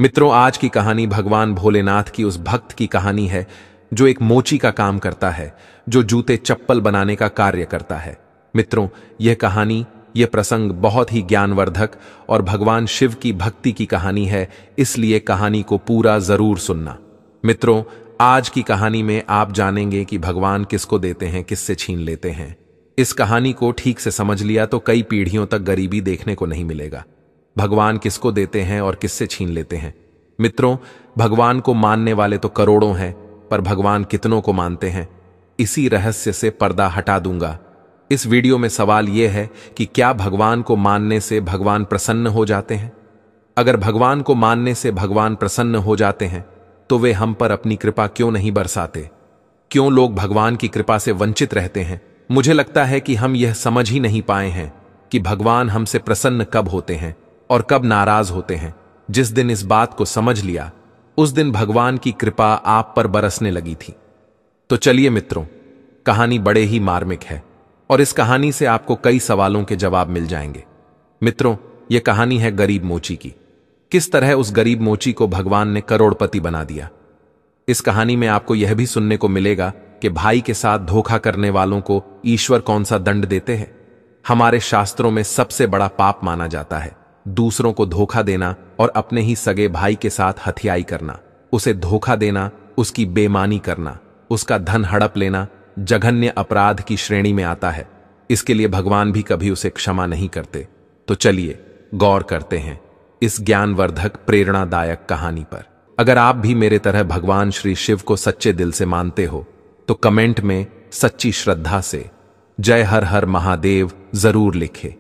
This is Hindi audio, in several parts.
मित्रों, आज की कहानी भगवान भोलेनाथ की उस भक्त की कहानी है जो एक मोची का काम करता है, जो जूते चप्पल बनाने का कार्य करता है। मित्रों, यह कहानी, यह प्रसंग बहुत ही ज्ञानवर्धक और भगवान शिव की भक्ति की कहानी है, इसलिए कहानी को पूरा जरूर सुनना। मित्रों, आज की कहानी में आप जानेंगे कि भगवान किसको देते हैं, किससे छीन लेते हैं। इस कहानी को ठीक से समझ लिया तो कई पीढ़ियों तक गरीबी देखने को नहीं मिलेगा। भगवान किसको देते हैं और किससे छीन लेते हैं। मित्रों, भगवान को मानने वाले तो करोड़ों हैं, पर भगवान कितनों को मानते हैं, इसी रहस्य से पर्दा हटा दूंगा। इस वीडियो में सवाल यह है कि क्या भगवान को मानने से भगवान प्रसन्न हो जाते हैं? अगर भगवान को मानने से भगवान प्रसन्न हो जाते हैं तो वे हम पर अपनी कृपा क्यों नहीं बरसाते? क्यों लोग भगवान की कृपा से वंचित रहते हैं? मुझे लगता है कि हम यह समझ ही नहीं पाए हैं कि भगवान हमसे प्रसन्न कब होते हैं और कब नाराज होते हैं। जिस दिन इस बात को समझ लिया, उस दिन भगवान की कृपा आप पर बरसने लगी थी। तो चलिए मित्रों, कहानी बड़े ही मार्मिक है और इस कहानी से आपको कई सवालों के जवाब मिल जाएंगे। मित्रों, यह कहानी है गरीब मोची की। किस तरह उस गरीब मोची को भगवान ने करोड़पति बना दिया। इस कहानी में आपको यह भी सुनने को मिलेगा कि भाई के साथ धोखा करने वालों को ईश्वर कौन सा दंड देते हैं। हमारे शास्त्रों में सबसे बड़ा पाप माना जाता है दूसरों को धोखा देना और अपने ही सगे भाई के साथ हथियाई करना। उसे धोखा देना, उसकी बेईमानी करना, उसका धन हड़प लेना जघन्य अपराध की श्रेणी में आता है। इसके लिए भगवान भी कभी उसे क्षमा नहीं करते। तो चलिए गौर करते हैं इस ज्ञानवर्धक प्रेरणादायक कहानी पर। अगर आप भी मेरे तरह भगवान श्री शिव को सच्चे दिल से मानते हो तो कमेंट में सच्ची श्रद्धा से जय हर हर महादेव जरूर लिखे।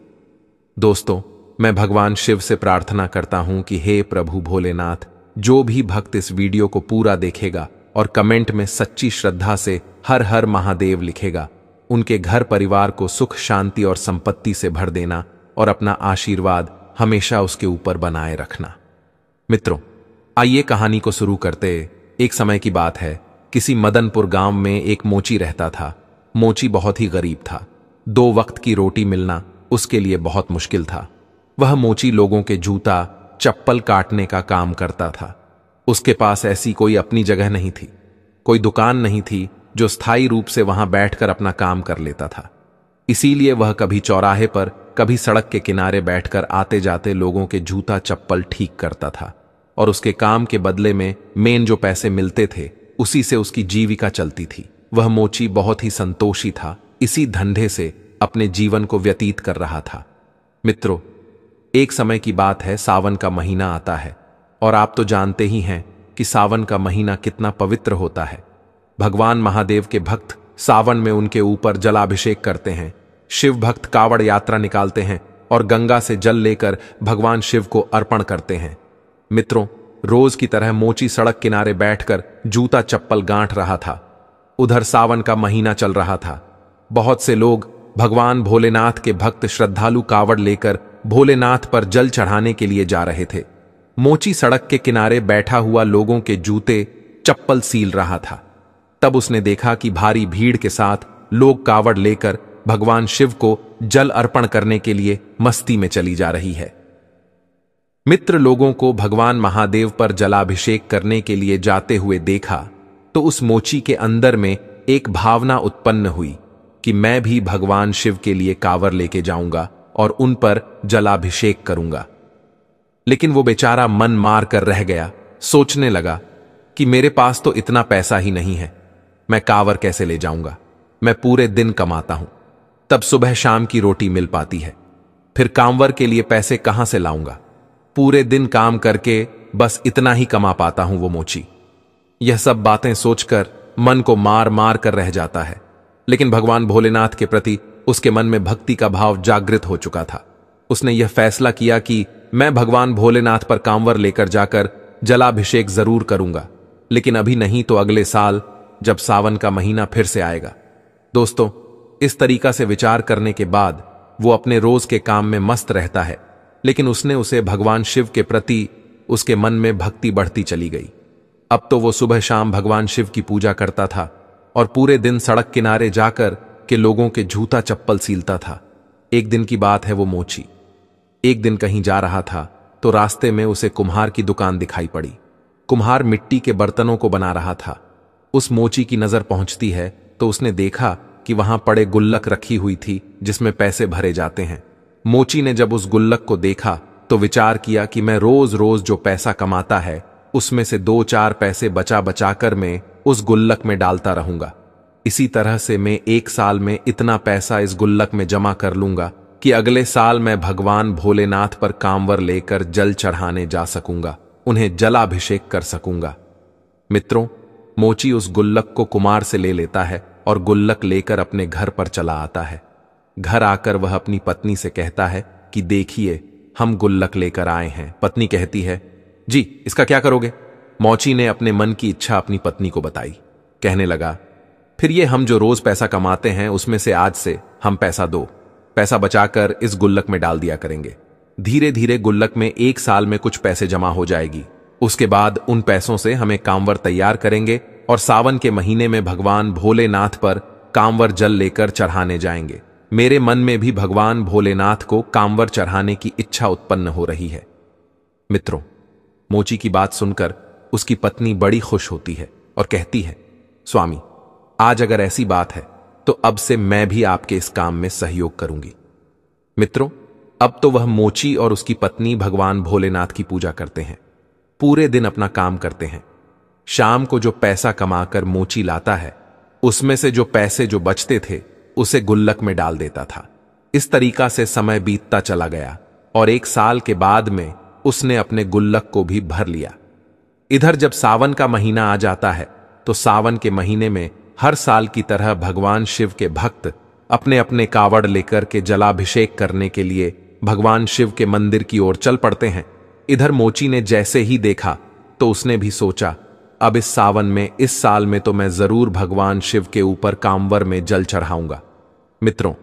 दोस्तों, मैं भगवान शिव से प्रार्थना करता हूं कि हे प्रभु भोलेनाथ, जो भी भक्त इस वीडियो को पूरा देखेगा और कमेंट में सच्ची श्रद्धा से हर हर महादेव लिखेगा, उनके घर परिवार को सुख शांति और संपत्ति से भर देना और अपना आशीर्वाद हमेशा उसके ऊपर बनाए रखना। मित्रों, आइए कहानी को शुरू करते। एक समय की बात है, किसी मदनपुर गांव में एक मोची रहता था। मोची बहुत ही गरीब था। 2 वक्त की रोटी मिलना उसके लिए बहुत मुश्किल था। वह मोची लोगों के जूता चप्पल काटने का काम करता था। उसके पास ऐसी कोई अपनी जगह नहीं थी, कोई दुकान नहीं थी जो स्थायी रूप से वहां बैठकर अपना काम कर लेता था। इसीलिए वह कभी चौराहे पर, कभी सड़क के किनारे बैठकर आते जाते लोगों के जूता चप्पल ठीक करता था और उसके काम के बदले में मेन जो पैसे मिलते थे उसी से उसकी जीविका चलती थी। वह मोची बहुत ही संतोषी था, इसी धंधे से अपने जीवन को व्यतीत कर रहा था। मित्रों, एक समय की बात है, सावन का महीना आता है और आप तो जानते ही हैं कि सावन का महीना कितना पवित्र होता है। भगवान महादेव के भक्त सावन में उनके ऊपर जलाभिषेक करते हैं। शिव भक्त कावड़ यात्रा निकालते हैं और गंगा से जल लेकर भगवान शिव को अर्पण करते हैं। मित्रों, रोज की तरह मोची सड़क किनारे बैठकर जूता चप्पल गांठ रहा था। उधर सावन का महीना चल रहा था। बहुत से लोग भगवान भोलेनाथ के भक्त श्रद्धालु कावड़ लेकर भोलेनाथ पर जल चढ़ाने के लिए जा रहे थे। मोची सड़क के किनारे बैठा हुआ लोगों के जूते चप्पल सील रहा था। तब उसने देखा कि भारी भीड़ के साथ लोग कावड़ लेकर भगवान शिव को जल अर्पण करने के लिए मस्ती में चली जा रही है। मित्र लोगों को भगवान महादेव पर जलाभिषेक करने के लिए जाते हुए देखा तो उस मोची के अंदर में एक भावना उत्पन्न हुई कि मैं भी भगवान शिव के लिए कांवर लेके जाऊंगा और उन पर जलाभिषेक करूंगा। लेकिन वो बेचारा मन मार कर रह गया। सोचने लगा कि मेरे पास तो इतना पैसा ही नहीं है, मैं कांवर कैसे ले जाऊंगा? मैं पूरे दिन कमाता हूं, तब सुबह शाम की रोटी मिल पाती है, फिर कांवर के लिए पैसे कहां से लाऊंगा? पूरे दिन काम करके बस इतना ही कमा पाता हूं वो मोची। यह सब बातें सोचकर मन को मार मार कर रह जाता है। लेकिन भगवान भोलेनाथ के प्रति उसके मन में भक्ति का भाव जागृत हो चुका था। उसने यह फैसला किया कि मैं भगवान भोलेनाथ पर कांवर लेकर जाकर जलाभिषेक जरूर करूंगा, लेकिन अभी नहीं तो अगले साल, जब सावन का महीना फिर से आएगा। दोस्तों, इस तरीका से विचार करने के बाद वो अपने रोज के काम में मस्त रहता है, लेकिन उसे भगवान शिव के प्रति उसके मन में भक्ति बढ़ती चली गई। अब तो वो सुबह शाम भगवान शिव की पूजा करता था और पूरे दिन सड़क किनारे जाकर के लोगों के जूता चप्पल सीलता था। एक दिन की बात है, वो मोची एक दिन कहीं जा रहा था तो रास्ते में उसे कुम्हार की दुकान दिखाई पड़ी। कुम्हार मिट्टी के बर्तनों को बना रहा था। उस मोची की नजर पहुंचती है तो उसने देखा कि वहां पड़े गुल्लक रखी हुई थी जिसमें पैसे भरे जाते हैं। मोची ने जब उस गुल्लक को देखा तो विचार किया कि मैं रोज रोज जो पैसा कमाता है उसमें से 2-4 पैसे बचा बचा कर मैं उस गुल्लक में डालता रहूंगा। इसी तरह से मैं 1 साल में इतना पैसा इस गुल्लक में जमा कर लूंगा कि अगले साल मैं भगवान भोलेनाथ पर कांवर लेकर जल चढ़ाने जा सकूंगा, उन्हें जलाभिषेक कर सकूंगा। मित्रों, मोची उस गुल्लक को कुमार से ले लेता है और गुल्लक लेकर अपने घर पर चला आता है। घर आकर वह अपनी पत्नी से कहता है कि देखिए, हम गुल्लक लेकर आए हैं। पत्नी कहती है, जी इसका क्या करोगे? मोची ने अपने मन की इच्छा अपनी पत्नी को बताई। कहने लगा, फिर ये हम जो रोज पैसा कमाते हैं उसमें से आज से हम पैसा बचाकर इस गुल्लक में डाल दिया करेंगे। धीरे धीरे गुल्लक में 1 साल में कुछ पैसे जमा हो जाएगी। उसके बाद उन पैसों से हमें कांवर तैयार करेंगे और सावन के महीने में भगवान भोलेनाथ पर कांवर जल लेकर चढ़ाने जाएंगे। मेरे मन में भी भगवान भोलेनाथ को कांवर चढ़ाने की इच्छा उत्पन्न हो रही है। मित्रों, मोची की बात सुनकर उसकी पत्नी बड़ी खुश होती है और कहती है, स्वामी, आज अगर ऐसी बात है तो अब से मैं भी आपके इस काम में सहयोग करूंगी। मित्रों, अब तो वह मोची और उसकी पत्नी भगवान भोलेनाथ की पूजा करते हैं। पूरे दिन अपना काम करते हैं। शाम को जो पैसा कमाकर मोची लाता है उसमें से जो पैसे जो बचते थे उसे गुल्लक में डाल देता था। इस तरीका से समय बीतता चला गया और 1 साल के बाद में उसने अपने गुल्लक को भी भर लिया। इधर जब सावन का महीना आ जाता है तो सावन के महीने में हर साल की तरह भगवान शिव के भक्त अपने अपने कावड़ लेकर के जलाभिषेक करने के लिए भगवान शिव के मंदिर की ओर चल पड़ते हैं। इधर मोची ने जैसे ही देखा तो उसने भी सोचा, अब इस सावन में, इस साल में तो मैं जरूर भगवान शिव के ऊपर कांवर में जल चढ़ाऊंगा। मित्रों,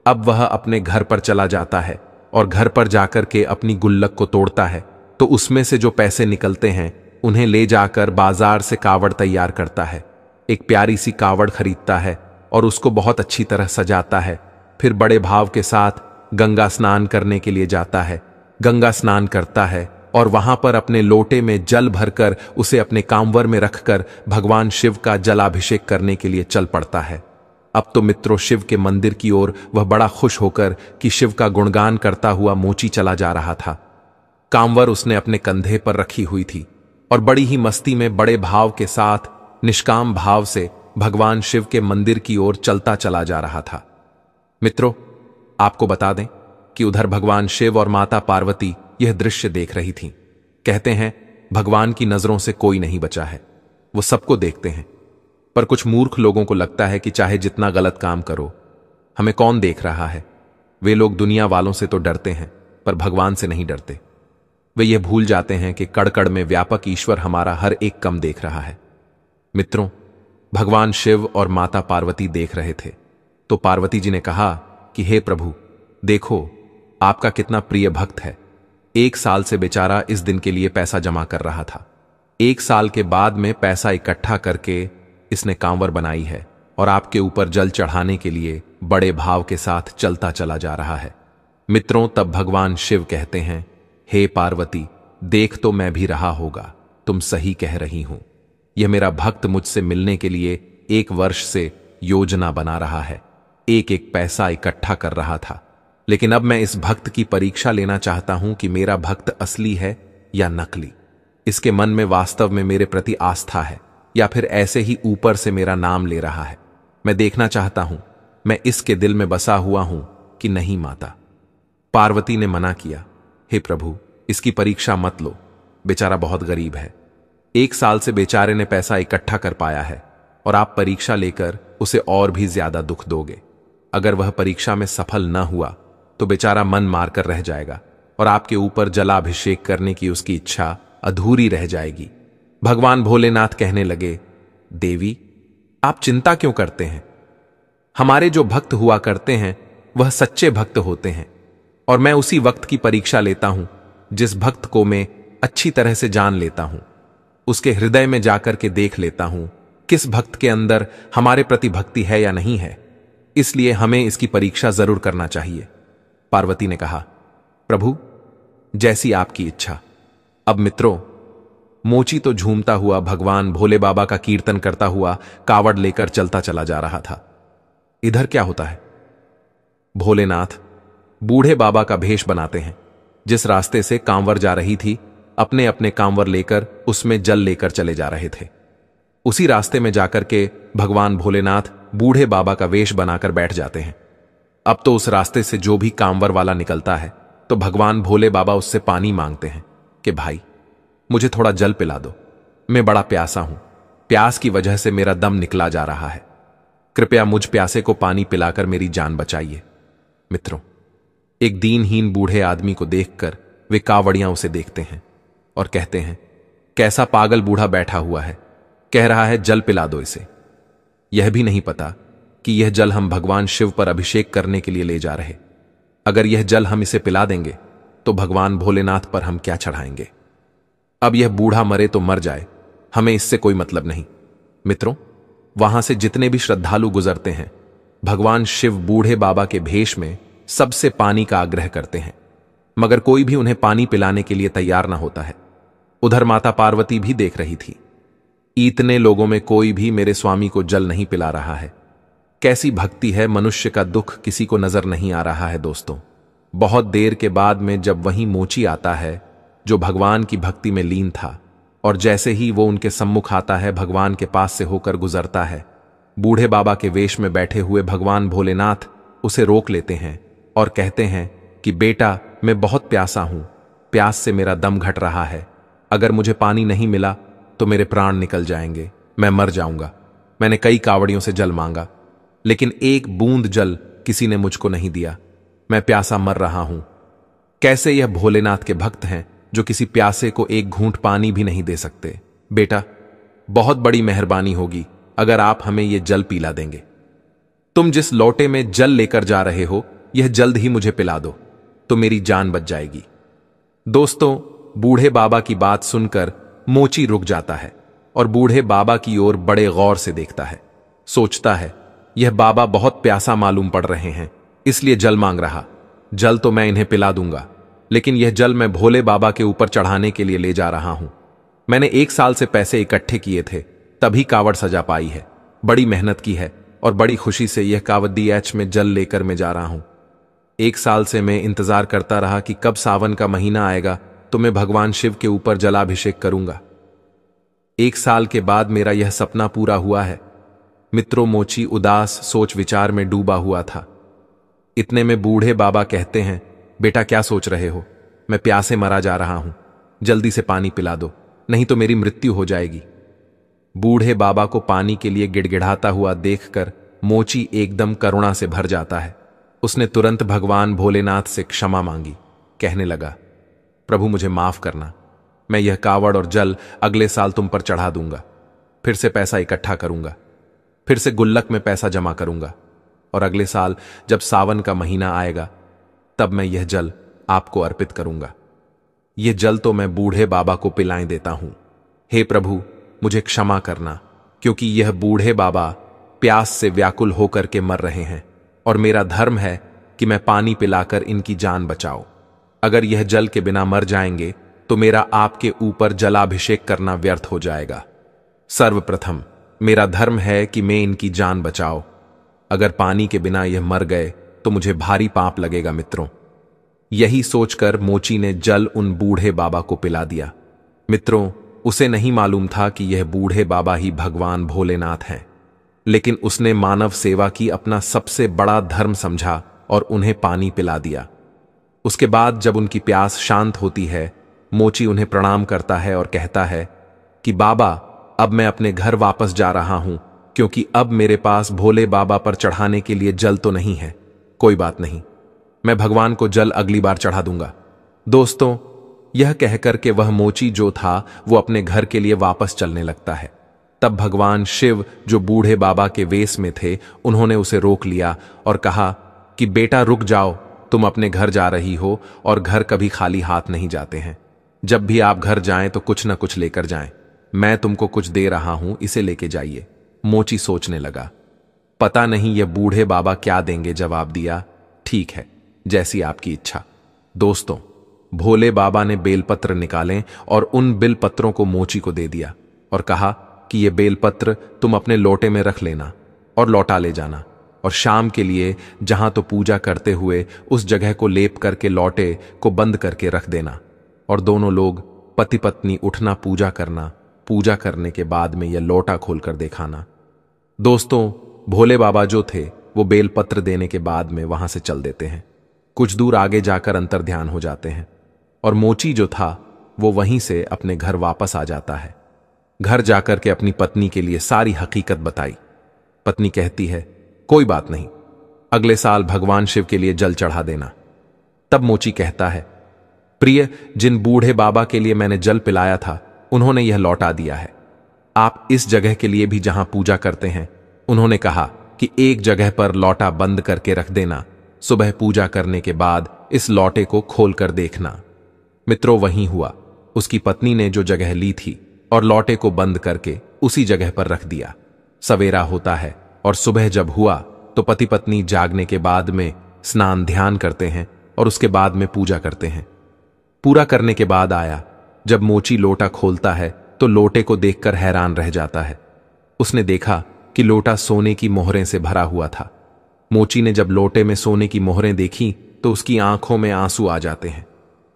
अब वह अपने घर पर चला जाता है और घर पर जाकर के अपनी गुल्लक को तोड़ता है तो उसमें से जो पैसे निकलते हैं उन्हें ले जाकर बाजार से कावड़ तैयार करता है। एक प्यारी सी कावड़ खरीदता है और उसको बहुत अच्छी तरह सजाता है। फिर बड़े भाव के साथ गंगा स्नान करने के लिए जाता है। गंगा स्नान करता है और वहां पर अपने लोटे में जल भरकर उसे अपने कांवर में रखकर भगवान शिव का जलाभिषेक करने के लिए चल पड़ता है। अब तो मित्रों, शिव के मंदिर की ओर वह बड़ा खुश होकर कि शिव का गुणगान करता हुआ मोची चला जा रहा था। कांवर उसने अपने कंधे पर रखी हुई थी और बड़ी ही मस्ती में बड़े भाव के साथ निष्काम भाव से भगवान शिव के मंदिर की ओर चलता चला जा रहा था। मित्रों, आपको बता दें कि उधर भगवान शिव और माता पार्वती यह दृश्य देख रही थीं। कहते हैं, भगवान की नजरों से कोई नहीं बचा है, वो सबको देखते हैं। पर कुछ मूर्ख लोगों को लगता है कि चाहे जितना गलत काम करो, हमें कौन देख रहा है। वे लोग दुनिया वालों से तो डरते हैं पर भगवान से नहीं डरते। वे यह भूल जाते हैं कि कड़-कड़ में व्यापक ईश्वर हमारा हर एक कम देख रहा है। मित्रों, भगवान शिव और माता पार्वती देख रहे थे तो पार्वती जी ने कहा कि हे प्रभु, देखो आपका कितना प्रिय भक्त है। 1 साल से बेचारा इस दिन के लिए पैसा जमा कर रहा था। 1 साल के बाद में पैसा इकट्ठा करके इसने कांवर बनाई है और आपके ऊपर जल चढ़ाने के लिए बड़े भाव के साथ चलता चला जा रहा है। मित्रों, तब भगवान शिव कहते हैं, हे पार्वती, देख तो मैं भी रहा होगा, तुम सही कह रही हूं। यह मेरा भक्त मुझसे मिलने के लिए 1 वर्ष से योजना बना रहा है, एक एक पैसा इकट्ठा कर रहा था। लेकिन अब मैं इस भक्त की परीक्षा लेना चाहता हूं कि मेरा भक्त असली है या नकली। इसके मन में वास्तव में मेरे प्रति आस्था है या फिर ऐसे ही ऊपर से मेरा नाम ले रहा है। मैं देखना चाहता हूं मैं इसके दिल में बसा हुआ हूं कि नहीं। माता पार्वती ने मना किया, हे प्रभु, इसकी परीक्षा मत लो, बेचारा बहुत गरीब है। 1 साल से बेचारे ने पैसा इकट्ठा कर पाया है और आप परीक्षा लेकर उसे और भी ज्यादा दुख दोगे। अगर वह परीक्षा में सफल न हुआ तो बेचारा मन मारकर रह जाएगा और आपके ऊपर जलाभिषेक करने की उसकी इच्छा अधूरी रह जाएगी। भगवान भोलेनाथ कहने लगे, देवी, आप चिंता क्यों करते हैं? हमारे जो भक्त हुआ करते हैं वह सच्चे भक्त होते हैं और मैं उसी वक्त की परीक्षा लेता हूं जिस भक्त को मैं अच्छी तरह से जान लेता हूं। उसके हृदय में जाकर के देख लेता हूं किस भक्त के अंदर हमारे प्रति भक्ति है या नहीं है। इसलिए हमें इसकी परीक्षा जरूर करना चाहिए। पार्वती ने कहा, प्रभु, जैसी आपकी इच्छा। अब मित्रों, मोची तो झूमता हुआ भगवान भोले बाबा का कीर्तन करता हुआ कावड़ लेकर चलता चला जा रहा था। इधर क्या होता है? भोलेनाथ बूढ़े बाबा का भेष बनाते हैं। जिस रास्ते से कांवर जा रही थी, अपने अपने कांवर लेकर उसमें जल लेकर चले जा रहे थे। उसी रास्ते में जाकर के भगवान भोलेनाथ बूढ़े बाबा का वेश बनाकर बैठ जाते हैं। अब तो उस रास्ते से जो भी कांवर वाला निकलता है तो भगवान भोले बाबा उससे पानी मांगते हैं कि भाई मुझे थोड़ा जल पिला दो, मैं बड़ा प्यासा हूं, प्यास की वजह से मेरा दम निकला जा रहा है, कृपया मुझ प्यासे को पानी पिलाकर मेरी जान बचाइए। मित्रों, एक दीनहीन बूढ़े आदमी को देखकर वे कावड़ियां उसे देखते हैं और कहते हैं, कैसा पागल बूढ़ा बैठा हुआ है, कह रहा है जल पिला दो इसे। यह भी नहीं पता कि यह जल हम भगवान शिव पर अभिषेक करने के लिए ले जा रहे। अगर यह जल हम इसे पिला देंगे तो भगवान भोलेनाथ पर हम क्या चढ़ाएंगे? अब यह बूढ़ा मरे तो मर जाए, हमें इससे कोई मतलब नहीं। मित्रों, वहां से जितने भी श्रद्धालु गुजरते हैं, भगवान शिव बूढ़े बाबा के भेष में सबसे पानी का आग्रह करते हैं, मगर कोई भी उन्हें पानी पिलाने के लिए तैयार ना होता है। उधर माता पार्वती भी देख रही थी। इतने लोगों में कोई भी मेरे स्वामी को जल नहीं पिला रहा है। कैसी भक्ति है, मनुष्य का दुख किसी को नजर नहीं आ रहा है। दोस्तों, बहुत देर के बाद में जब वहीं मोची आता है जो भगवान की भक्ति में लीन था, और जैसे ही वो उनके सम्मुख आता है, भगवान के पास से होकर गुजरता है, बूढ़े बाबा के वेश में बैठे हुए भगवान भोलेनाथ उसे रोक लेते हैं और कहते हैं कि बेटा, मैं बहुत प्यासा हूं, प्यास से मेरा दम घट रहा है, अगर मुझे पानी नहीं मिला तो मेरे प्राण निकल जाएंगे, मैं मर जाऊंगा। मैंने कई कावड़ियों से जल मांगा, लेकिन एक बूंद जल किसी ने मुझको नहीं दिया, मैं प्यासा मर रहा हूं। कैसे यह भोलेनाथ के भक्त हैं जो किसी प्यासे को एक घूंट पानी भी नहीं दे सकते? बेटा, बहुत बड़ी मेहरबानी होगी अगर आप हमें यह जल पिला देंगे। तुम जिस लोटे में जल लेकर जा रहे हो, यह जल्द ही मुझे पिला दो तो मेरी जान बच जाएगी। दोस्तों, बूढ़े बाबा की बात सुनकर मोची रुक जाता है और बूढ़े बाबा की ओर बड़े गौर से देखता है। सोचता है, यह बाबा बहुत प्यासा मालूम पड़ रहे हैं, इसलिए जल मांग रहा। जल तो मैं इन्हें पिला दूंगा, लेकिन यह जल मैं भोले बाबा के ऊपर चढ़ाने के लिए ले जा रहा हूं। मैंने 1 साल से पैसे इकट्ठे किए थे, तभी कावड़ सजा पाई है। बड़ी मेहनत की है और बड़ी खुशी से यह कावड़ी एच में जल लेकर मैं जा रहा हूं। 1 साल से मैं इंतजार करता रहा कि कब सावन का महीना आएगा तो मैं भगवान शिव के ऊपर जलाभिषेक करूंगा। 1 साल के बाद मेरा यह सपना पूरा हुआ है। मित्रों, मोची उदास सोच विचार में डूबा हुआ था। इतने में बूढ़े बाबा कहते हैं, बेटा क्या सोच रहे हो? मैं प्यासे मरा जा रहा हूं, जल्दी से पानी पिला दो, नहीं तो मेरी मृत्यु हो जाएगी। बूढ़े बाबा को पानी के लिए गिड़गिड़ाता हुआ देखकर मोची एकदम करुणा से भर जाता है। उसने तुरंत भगवान भोलेनाथ से क्षमा मांगी। कहने लगा, प्रभु मुझे माफ करना, मैं यह कावड़ और जल अगले साल तुम पर चढ़ा दूंगा, फिर से पैसा इकट्ठा करूंगा, फिर से गुल्लक में पैसा जमा करूंगा, और अगले साल जब सावन का महीना आएगा तब मैं यह जल आपको अर्पित करूंगा। यह जल तो मैं बूढ़े बाबा को पिलाएं देता हूं। हे प्रभु, मुझे क्षमा करना, क्योंकि यह बूढ़े बाबा प्यास से व्याकुल होकर के मर रहे हैं और मेरा धर्म है कि मैं पानी पिलाकर इनकी जान बचाऊं। अगर यह जल के बिना मर जाएंगे तो मेरा आपके ऊपर जलाभिषेक करना व्यर्थ हो जाएगा। सर्वप्रथम मेरा धर्म है कि मैं इनकी जान बचाऊं। अगर पानी के बिना यह मर गए तो मुझे भारी पाप लगेगा। मित्रों, यही सोचकर मोची ने जल उन बूढ़े बाबा को पिला दिया। मित्रों, उसे नहीं मालूम था कि यह बूढ़े बाबा ही भगवान भोलेनाथ हैं, लेकिन उसने मानव सेवा की अपना सबसे बड़ा धर्म समझा और उन्हें पानी पिला दिया। उसके बाद जब उनकी प्यास शांत होती है, मोची उन्हें प्रणाम करता है और कहता है कि बाबा, अब मैं अपने घर वापस जा रहा हूं, क्योंकि अब मेरे पास भोले बाबा पर चढ़ाने के लिए जल तो नहीं है। कोई बात नहीं, मैं भगवान को जल अगली बार चढ़ा दूंगा। दोस्तों, यह कहकर के वह मोची जो था वो अपने घर के लिए वापस चलने लगता है। तब भगवान शिव जो बूढ़े बाबा के वेश में थे, उन्होंने उसे रोक लिया और कहा कि बेटा रुक जाओ, तुम अपने घर जा रही हो और घर कभी खाली हाथ नहीं जाते हैं। जब भी आप घर जाएं तो कुछ ना कुछ लेकर जाएं। मैं तुमको कुछ दे रहा हूं, इसे लेके जाइए। मोची सोचने लगा, पता नहीं ये बूढ़े बाबा क्या देंगे। जवाब दिया, ठीक है, जैसी आपकी इच्छा। दोस्तों, भोले बाबा ने बेलपत्र निकाले और उन बेलपत्रों को मोची को दे दिया और कहा कि ये बेलपत्र तुम अपने लोटे में रख लेना और लौटा ले जाना, और शाम के लिए जहां तो पूजा करते हुए उस जगह को लेप करके लौटे को बंद करके रख देना। और दोनों लोग पति पत्नी उठना, पूजा करना, पूजा करने के बाद में यह लोटा खोलकर दिखाना। दोस्तों, भोले बाबा जो थे वो बेलपत्र देने के बाद में वहां से चल देते हैं। कुछ दूर आगे जाकर अंतर्ध्यान हो जाते हैं और मोची जो था वो वहीं से अपने घर वापस आ जाता है। घर जाकर के अपनी पत्नी के लिए सारी हकीकत बताई। पत्नी कहती है, कोई बात नहीं, अगले साल भगवान शिव के लिए जल चढ़ा देना। तब मोची कहता है, प्रिय, जिन बूढ़े बाबा के लिए मैंने जल पिलाया था उन्होंने यह लौटा दिया है। आप इस जगह के लिए भी जहां पूजा करते हैं, उन्होंने कहा कि एक जगह पर लौटा बंद करके रख देना, सुबह पूजा करने के बाद इस लौटे को खोलकर देखना। मित्रों, वहीं हुआ। उसकी पत्नी ने जो जगह ली थी और लौटे को बंद करके उसी जगह पर रख दिया। सवेरा होता है और सुबह जब हुआ तो पति पत्नी जागने के बाद में स्नान ध्यान करते हैं और उसके बाद में पूजा करते हैं। पूरा करने के बाद आया, जब मोची लोटा खोलता है तो लोटे को देखकर हैरान रह जाता है। उसने देखा कि लोटा सोने की मोहरें से भरा हुआ था। मोची ने जब लोटे में सोने की मोहरें देखी तो उसकी आंखों में आंसू आ जाते हैं।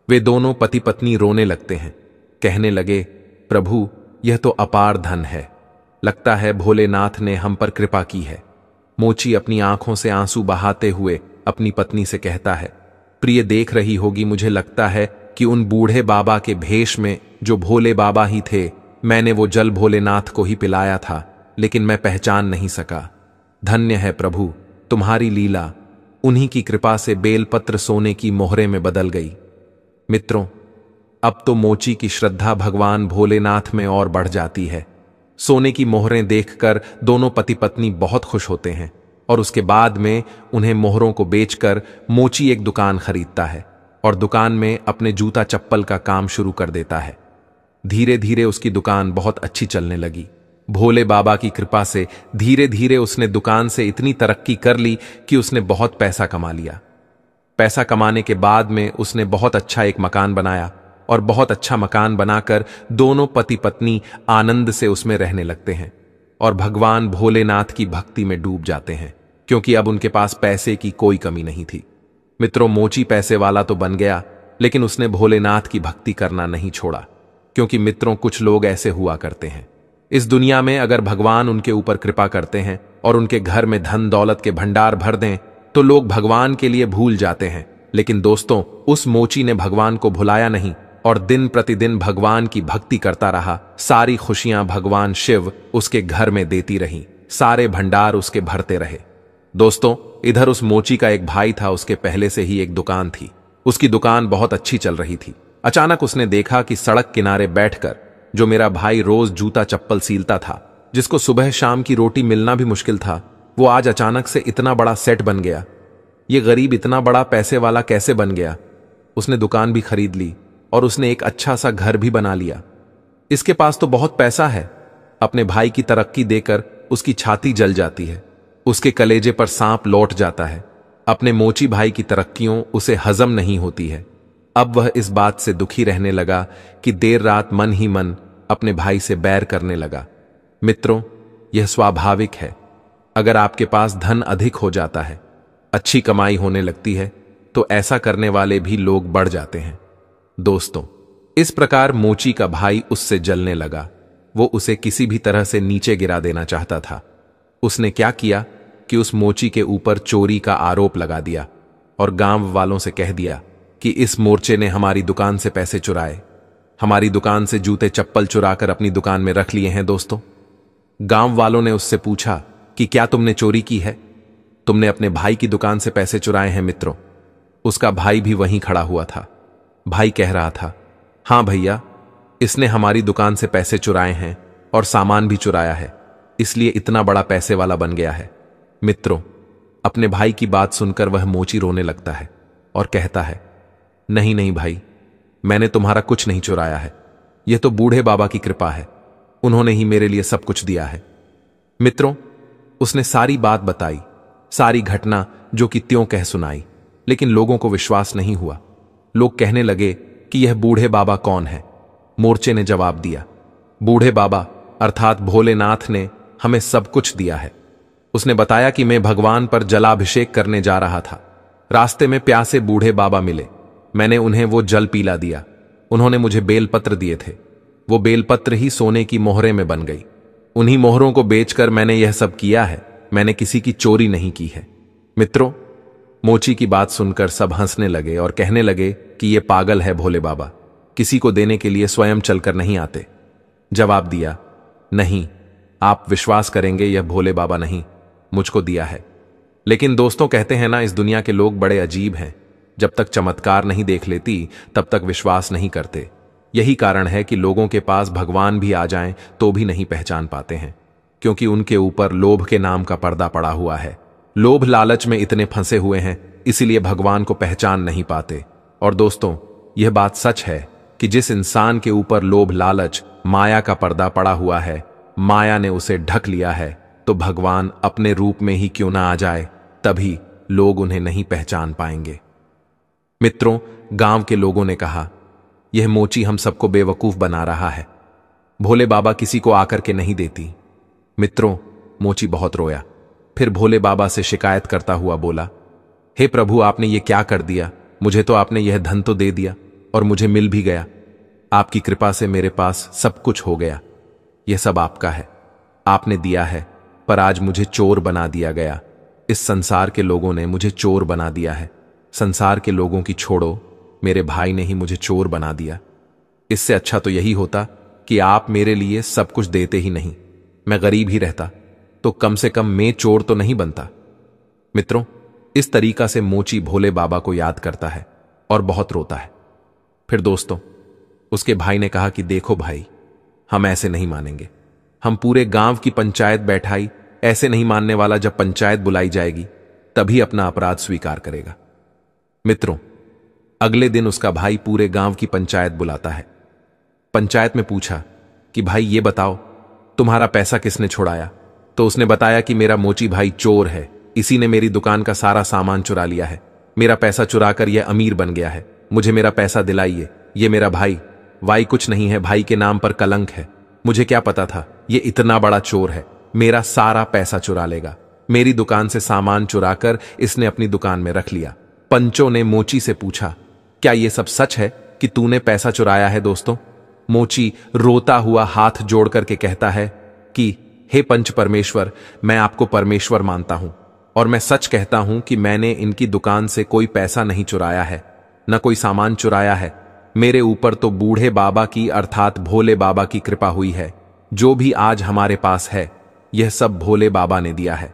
वे दोनों पति पत्नी रोने लगते हैं, कहने लगे, प्रभु, यह तो अपार धन है, लगता है भोलेनाथ ने हम पर कृपा की है। मोची अपनी आंखों से आंसू बहाते हुए अपनी पत्नी से कहता है, प्रिय, देख रही होगी, मुझे लगता है कि उन बूढ़े बाबा के भेष में जो भोले बाबा ही थे, मैंने वो जल भोलेनाथ को ही पिलाया था, लेकिन मैं पहचान नहीं सका। धन्य है प्रभु, तुम्हारी लीला, उन्हीं की कृपा से बेलपत्र सोने की मोहरे में बदल गई। मित्रों, अब तो मोची की श्रद्धा भगवान भोलेनाथ में और बढ़ जाती है। सोने की मोहरें देखकर दोनों पति पत्नी बहुत खुश होते हैं और उसके बाद में उन्हें मोहरों को बेचकर मोची एक दुकान खरीदता है और दुकान में अपने जूता चप्पल का काम शुरू कर देता है। धीरे धीरे उसकी दुकान बहुत अच्छी चलने लगी। भोले बाबा की कृपा से धीरे धीरे उसने दुकान से इतनी तरक्की कर ली कि उसने बहुत पैसा कमा लिया। पैसा कमाने के बाद में उसने बहुत अच्छा एक मकान बनाया और बहुत अच्छा मकान बनाकर दोनों पति पत्नी आनंद से उसमें रहने लगते हैं और भगवान भोलेनाथ की भक्ति में डूब जाते हैं, क्योंकि अब उनके पास पैसे की कोई कमी नहीं थी। मित्रों, मोची पैसे वाला तो बन गया, लेकिन उसने भोलेनाथ की भक्ति करना नहीं छोड़ा, क्योंकि मित्रों, कुछ लोग ऐसे हुआ करते हैं। इस दुनिया में अगर भगवान उनके ऊपर कृपा करते हैं और उनके घर में धन दौलत के भंडार भर दें तो लोग भगवान के लिए भूल जाते हैं। लेकिन दोस्तों, उस मोची ने भगवान को भुलाया नहीं और दिन प्रतिदिन भगवान की भक्ति करता रहा। सारी खुशियां भगवान शिव उसके घर में देती रही, सारे भंडार उसके भरते रहे। दोस्तों, इधर उस मोची का एक भाई था, उसके पहले से ही एक दुकान थी। उसकी दुकान बहुत अच्छी चल रही थी। अचानक उसने देखा कि सड़क किनारे बैठकर जो मेरा भाई रोज जूता चप्पल सीलता था, जिसको सुबह शाम की रोटी मिलना भी मुश्किल था, वो आज अचानक से इतना बड़ा सेट बन गया। ये गरीब इतना बड़ा पैसे वाला कैसे बन गया? उसने दुकान भी खरीद ली और उसने एक अच्छा सा घर भी बना लिया। इसके पास तो बहुत पैसा है। अपने भाई की तरक्की देकर उसकी छाती जल जाती है, उसके कलेजे पर सांप लौट जाता है। अपने मोची भाई की तरक्कियों उसे हजम नहीं होती है। अब वह इस बात से दुखी रहने लगा कि देर रात मन ही मन अपने भाई से बैर करने लगा। मित्रों, यह स्वाभाविक है। अगर आपके पास धन अधिक हो जाता है, अच्छी कमाई होने लगती है, तो ऐसा करने वाले भी लोग बढ़ जाते हैं। दोस्तों, इस प्रकार मोची का भाई उससे जलने लगा। वो उसे किसी भी तरह से नीचे गिरा देना चाहता था। उसने क्या किया कि उस मोची के ऊपर चोरी का आरोप लगा दिया और गांव वालों से कह दिया कि इस मोर्चे ने हमारी दुकान से पैसे चुराए, हमारी दुकान से जूते चप्पल चुराकर अपनी दुकान में रख लिए हैं। दोस्तों, गांव वालों ने उससे पूछा कि क्या तुमने चोरी की है? तुमने अपने भाई की दुकान से पैसे चुराए हैं? मित्रों, उसका भाई भी वहीं खड़ा हुआ था। भाई कह रहा था, हां भैया, इसने हमारी दुकान से पैसे चुराए हैं और सामान भी चुराया है, इसलिए इतना बड़ा पैसे वाला बन गया है। मित्रों, अपने भाई की बात सुनकर वह मोची रोने लगता है और कहता है, नहीं नहीं भाई, मैंने तुम्हारा कुछ नहीं चुराया है। यह तो बूढ़े बाबा की कृपा है, उन्होंने ही मेरे लिए सब कुछ दिया है। मित्रों, उसने सारी बात बताई, सारी घटना जो कि त्यों कह सुनाई, लेकिन लोगों को विश्वास नहीं हुआ। लोग कहने लगे कि यह बूढ़े बाबा कौन है। मोर्चे ने जवाब दिया, बूढ़े बाबा अर्थात भोलेनाथ ने हमें सब कुछ दिया है। उसने बताया कि मैं भगवान पर जलाभिषेक करने जा रहा था। रास्ते में प्यासे बूढ़े बाबा मिले। मैंने उन्हें वो जल पीला दिया। उन्होंने मुझे बेलपत्र दिए थे। वो बेलपत्र ही सोने की मोहरे में बन गई। उन्हीं मोहरों को बेचकर मैंने यह सब किया है। मैंने किसी की चोरी नहीं की है। मित्रों, मोची की बात सुनकर सब हंसने लगे और कहने लगे कि ये पागल है भोले बाबा, किसी को देने के लिए स्वयं चलकर नहीं आते। जवाब दिया, नहीं, आप विश्वास करेंगे यह भोले बाबा नहीं, मुझको दिया है। लेकिन दोस्तों, कहते हैं ना, इस दुनिया के लोग बड़े अजीब हैं। जब तक चमत्कार नहीं देख लेती तब तक विश्वास नहीं करते। यही कारण है कि लोगों के पास भगवान भी आ जाएं तो भी नहीं पहचान पाते हैं, क्योंकि उनके ऊपर लोभ के नाम का पर्दा पड़ा हुआ है। लोभ लालच में इतने फंसे हुए हैं, इसीलिए भगवान को पहचान नहीं पाते। और दोस्तों, यह बात सच है कि जिस इंसान के ऊपर लोभ लालच माया का पर्दा पड़ा हुआ है, माया ने उसे ढक लिया है, तो भगवान अपने रूप में ही क्यों ना आ जाए, तभी लोग उन्हें नहीं पहचान पाएंगे। मित्रों, गांव के लोगों ने कहा, यह मोची हम सबको बेवकूफ बना रहा है। भोले बाबा किसी को आकर के नहीं देती। मित्रों, मोची बहुत रोया। फिर भोले बाबा से शिकायत करता हुआ बोला, हे प्रभु, आपने ये क्या कर दिया? मुझे तो आपने यह धन तो दे दिया और मुझे मिल भी गया। आपकी कृपा से मेरे पास सब कुछ हो गया। यह सब आपका है, आपने दिया है, पर आज मुझे चोर बना दिया गया। इस संसार के लोगों ने मुझे चोर बना दिया है। संसार के लोगों की छोड़ो, मेरे भाई ने ही मुझे चोर बना दिया। इससे अच्छा तो यही होता कि आप मेरे लिए सब कुछ देते ही नहीं, मैं गरीब ही रहता, तो कम से कम मैं चोर तो नहीं बनता। मित्रों, इस तरीका से मोची भोले बाबा को याद करता है और बहुत रोता है। फिर दोस्तों, उसके भाई ने कहा कि देखो भाई, हम ऐसे नहीं मानेंगे। हम पूरे गांव की पंचायत बैठाई, ऐसे नहीं मानने वाला जब पंचायत बुलाई जाएगी तभी अपना अपराध स्वीकार करेगा। मित्रों, अगले दिन उसका भाई पूरे गांव की पंचायत बुलाता है। पंचायत में पूछा कि भाई ये बताओ, तुम्हारा पैसा किसने छुड़ाया? तो उसने बताया कि मेरा मोची भाई चोर है, इसी ने मेरी दुकान का सारा सामान चुरा लिया है। मेरा पैसा चुराकर यह अमीर बन गया है। मुझे मेरा पैसा दिलाइए। ये मेरा भाई वाई कुछ नहीं है, भाई के नाम पर कलंक है। मुझे क्या पता था ये इतना बड़ा चोर है, मेरा सारा पैसा चुरा लेगा। मेरी दुकान से सामान चुराकर इसने अपनी दुकान में रख लिया। पंचों ने मोची से पूछा, क्या यह सब सच है कि तूने पैसा चुराया है? दोस्तों, मोची रोता हुआ हाथ जोड़ करके कहता है कि हे पंच परमेश्वर, मैं आपको परमेश्वर मानता हूं और मैं सच कहता हूं कि मैंने इनकी दुकान से कोई पैसा नहीं चुराया है, न कोई सामान चुराया है। मेरे ऊपर तो बूढ़े बाबा की अर्थात भोले बाबा की कृपा हुई है। जो भी आज हमारे पास है, यह सब भोले बाबा ने दिया है।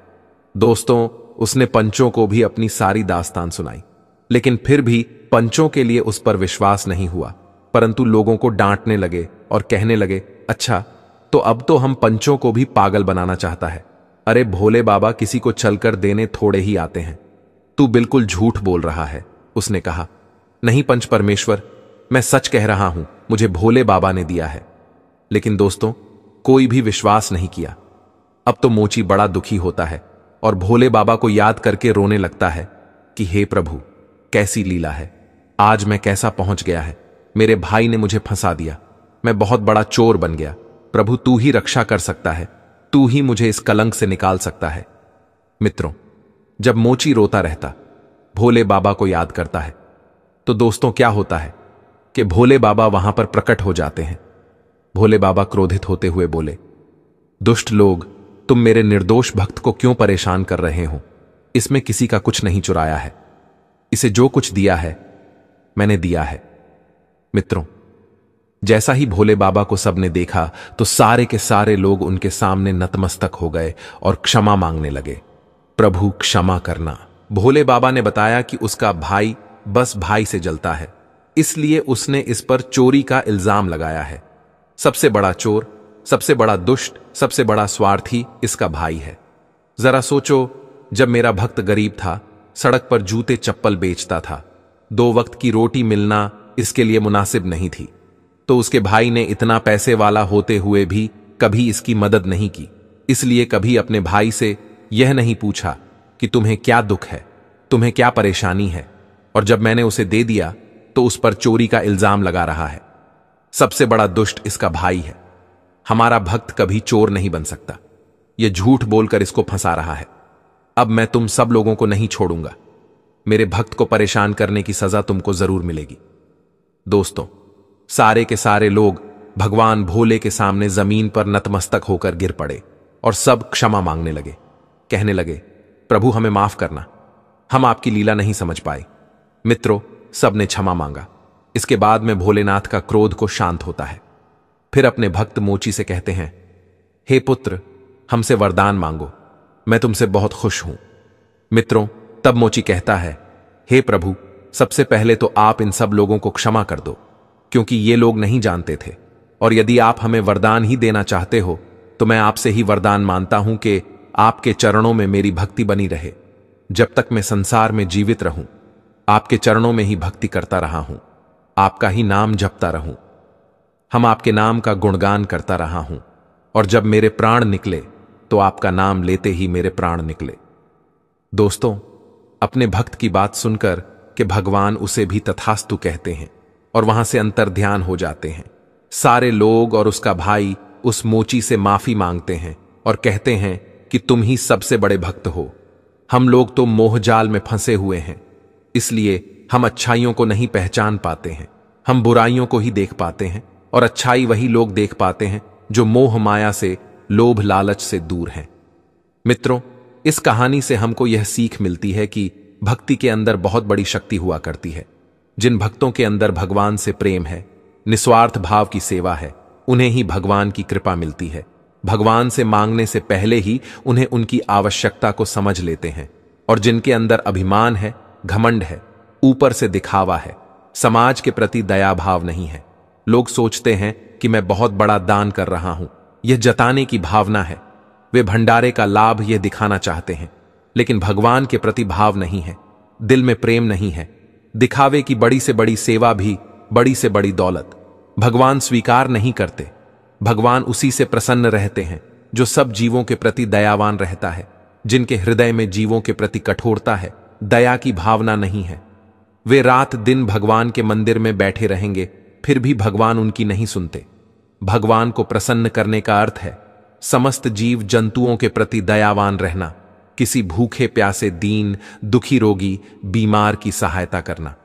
दोस्तों, उसने पंचों को भी अपनी सारी दास्तान सुनाई, लेकिन फिर भी पंचों के लिए उस पर विश्वास नहीं हुआ, परंतु लोगों को डांटने लगे और कहने लगे, अच्छा, तो अब तो हम पंचों को भी पागल बनाना चाहता है। अरे भोले बाबा किसी को चलकर देने थोड़े ही आते हैं, तू बिल्कुल झूठ बोल रहा है। उसने कहा, नहीं पंच परमेश्वर, मैं सच कह रहा हूं, मुझे भोले बाबा ने दिया है। लेकिन दोस्तों, कोई भी विश्वास नहीं किया। अब तो मोची बड़ा दुखी होता है और भोले बाबा को याद करके रोने लगता है कि हे प्रभु, कैसी लीला है, आज मैं कैसा पहुंच गया है। मेरे भाई ने मुझे फंसा दिया, मैं बहुत बड़ा चोर बन गया। प्रभु, तू ही रक्षा कर सकता है, तू ही मुझे इस कलंक से निकाल सकता है। मित्रों, जब मोची रोता रहता, भोले बाबा को याद करता है, तो दोस्तों क्या होता है कि भोले बाबा वहां पर प्रकट हो जाते हैं। भोले बाबा क्रोधित होते हुए बोले, दुष्ट लोग, तुम मेरे निर्दोष भक्त को क्यों परेशान कर रहे हो? इसमें किसी का कुछ नहीं चुराया है, इसे जो कुछ दिया है मैंने दिया है। मित्रों, जैसा ही भोले बाबा को सबने देखा तो सारे के सारे लोग उनके सामने नतमस्तक हो गए और क्षमा मांगने लगे। प्रभु क्षमा करना। भोले बाबा ने बताया कि उसका भाई बस भाई से जलता है, इसलिए उसने इस पर चोरी का इल्जाम लगाया है। सबसे बड़ा चोर, सबसे बड़ा दुष्ट, सबसे बड़ा स्वार्थी इसका भाई है। जरा सोचो, जब मेरा भक्त गरीब था, सड़क पर जूते चप्पल बेचता था, 2 वक्त की रोटी मिलना इसके लिए मुनासिब नहीं थी, तो उसके भाई ने इतना पैसे वाला होते हुए भी कभी इसकी मदद नहीं की। इसलिए कभी अपने भाई से यह नहीं पूछा कि तुम्हें क्या दुख है, तुम्हें क्या परेशानी है। और जब मैंने उसे दे दिया तो उस पर चोरी का इल्जाम लगा रहा है। सबसे बड़ा दुष्ट इसका भाई है। हमारा भक्त कभी चोर नहीं बन सकता। यह झूठ बोलकर इसको फंसा रहा है। अब मैं तुम सब लोगों को नहीं छोड़ूंगा। मेरे भक्त को परेशान करने की सजा तुमको जरूर मिलेगी। दोस्तों, सारे के सारे लोग भगवान भोले के सामने जमीन पर नतमस्तक होकर गिर पड़े और सब क्षमा मांगने लगे। कहने लगे, प्रभु हमें माफ करना, हम आपकी लीला नहीं समझ पाए। मित्रों, सबने क्षमा मांगा। इसके बाद में भोलेनाथ का क्रोध को शांत होता है। फिर अपने भक्त मोची से कहते हैं, हे पुत्र, हमसे वरदान मांगो, मैं तुमसे बहुत खुश हूं। मित्रों, तब मोची कहता है, हे प्रभु, सबसे पहले तो आप इन सब लोगों को क्षमा कर दो, क्योंकि ये लोग नहीं जानते थे। और यदि आप हमें वरदान ही देना चाहते हो तो मैं आपसे ही वरदान मानता हूं कि आपके चरणों में मेरी भक्ति बनी रहे। जब तक मैं संसार में जीवित रहूं, आपके चरणों में ही भक्ति करता रहा हूं, आपका ही नाम जपता रहूं, हम आपके नाम का गुणगान करता रहा हूं। और जब मेरे प्राण निकले तो आपका नाम लेते ही मेरे प्राण निकले। दोस्तों, अपने भक्त की बात सुनकर कि भगवान उसे भी तथास्तु कहते हैं और वहां से अंतर्ध्यान हो जाते हैं। सारे लोग और उसका भाई उस मोची से माफी मांगते हैं और कहते हैं कि तुम ही सबसे बड़े भक्त हो। हम लोग तो मोहजाल में फंसे हुए हैं, इसलिए हम अच्छाइयों को नहीं पहचान पाते हैं। हम बुराइयों को ही देख पाते हैं और अच्छाई वही लोग देख पाते हैं जो मोह माया से, लोभ लालच से दूर हैं। मित्रों, इस कहानी से हमको यह सीख मिलती है कि भक्ति के अंदर बहुत बड़ी शक्ति हुआ करती है। जिन भक्तों के अंदर भगवान से प्रेम है, निस्वार्थ भाव की सेवा है, उन्हें ही भगवान की कृपा मिलती है। भगवान से मांगने से पहले ही उन्हें उनकी आवश्यकता को समझ लेते हैं। और जिनके अंदर अभिमान है, घमंड है, ऊपर से दिखावा है, समाज के प्रति दया भाव नहीं है, लोग सोचते हैं कि मैं बहुत बड़ा दान कर रहा हूं, यह जताने की भावना है। वे भंडारे का लाभ यह दिखाना चाहते हैं, लेकिन भगवान के प्रति भाव नहीं है, दिल में प्रेम नहीं है। दिखावे की बड़ी से बड़ी सेवा भी बड़ी से बड़ी दौलत भगवान स्वीकार नहीं करते। भगवान उसी से प्रसन्न रहते हैं जो सब जीवों के प्रति दयावान रहता है, जिनके हृदय में जीवों के प्रति कठोरता है, दया की भावना नहीं है। वे रात दिन भगवान के मंदिर में बैठे रहेंगे, फिर भी भगवान उनकी नहीं सुनते। भगवान को प्रसन्न करने का अर्थ है समस्त जीव जंतुओं के प्रति दयावान रहना, किसी भूखे प्यासे, दीन दुखी, रोगी बीमार की सहायता करना।